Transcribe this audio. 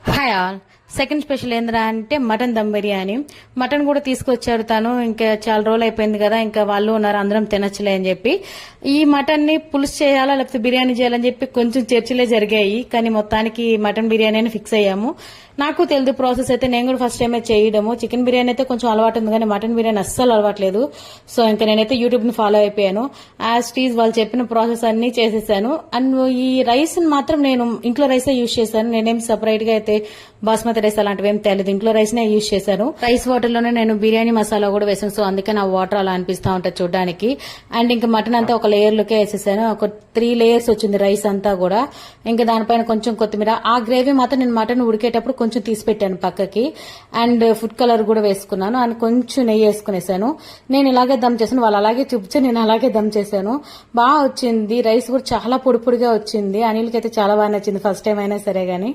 Hi all. Second special ఏంద్రా అంటే mutton dum biryani. Mutton కూడా తీసుకొచ్చాడు తను. ఇంకా చాలా రోజులు అయిపోయింది కదా, ఇంకా వాళ్ళు ఉన్నారు, అందరం తినచ్చులే అని చెప్పి ఈ మటన్ ని పులుసు చేయాలా లేకపోతే బిర్యానీ చేయాలని చెప్పి కొంచెం చర్చలే జరిగాయి. కానీ మొత్తానికి మటన్ బిర్యానీ అని ఫిక్స్ అయ్యాము. నాకు తెలియదు ప్రాసెస్ అయితే, నేను కూడా ఫస్ట్ టైమే చేయడము. చికెన్ బిర్యానీ అయితే కొంచెం అలవాటు ఉంది కానీ మటన్ బిర్యానీ అస్సలు అలవాట్లేదు. సో ఇంకా నేనైతే యూట్యూబ్ ని ఫాలో అయిపోయాను. యాజ్ టీజ్ వాళ్ళు చెప్పిన ప్రాసెస్ అన్ని చేసేసాను. అండ్ ఈ రైస్ మాత్రం నేను ఇంట్లో రైసే యూజ్ చేశాను. నేనేం సపరేట్ గా అయితే బాస్మతి రైస్ అలాంటివి ఏం తెలియదు, ఇంట్లో రైస్ నే యూజ్ చేశాను. రైస్ వాటర్ లోనే నేను బిర్యానీ మసాలా కూడా వేసాను. సో అందుకే నా వాటర్ అలా అనిపిస్తా ఉంటుంది చూడడానికి. అండ్ ఇంకా మటన్ అంతా ఒక లేయర్ లోకే వేసేసాను. ఒక 3 లేయర్స్ వచ్చింది రైస్ అంతా కూడా. ఇంకా దానిపైన కొంచెం కొత్తిమీర. ఆ గ్రేవీ మాత్రం నేను మటన్ ఉడికేటప్పుడు కొంచెం తీసి పెట్టాను పక్కకి. అండ్ ఫుడ్ కలర్ కూడా వేసుకున్నాను. అండ్ కొంచెం నెయ్యి వేసుకునేసాను. నేను ఇలాగే దమ్ చేశాను, వాళ్ళు అలాగే చూపించి నేను అలాగే దమ్ చేశాను. బాగా వచ్చింది. రైస్ కూడా చాలా పొడి పొడిగా వచ్చింది. అనిల్కి అయితే చాలా బాగా నచ్చింది, ఫస్ట్ టైం అయినా సరే గానీ.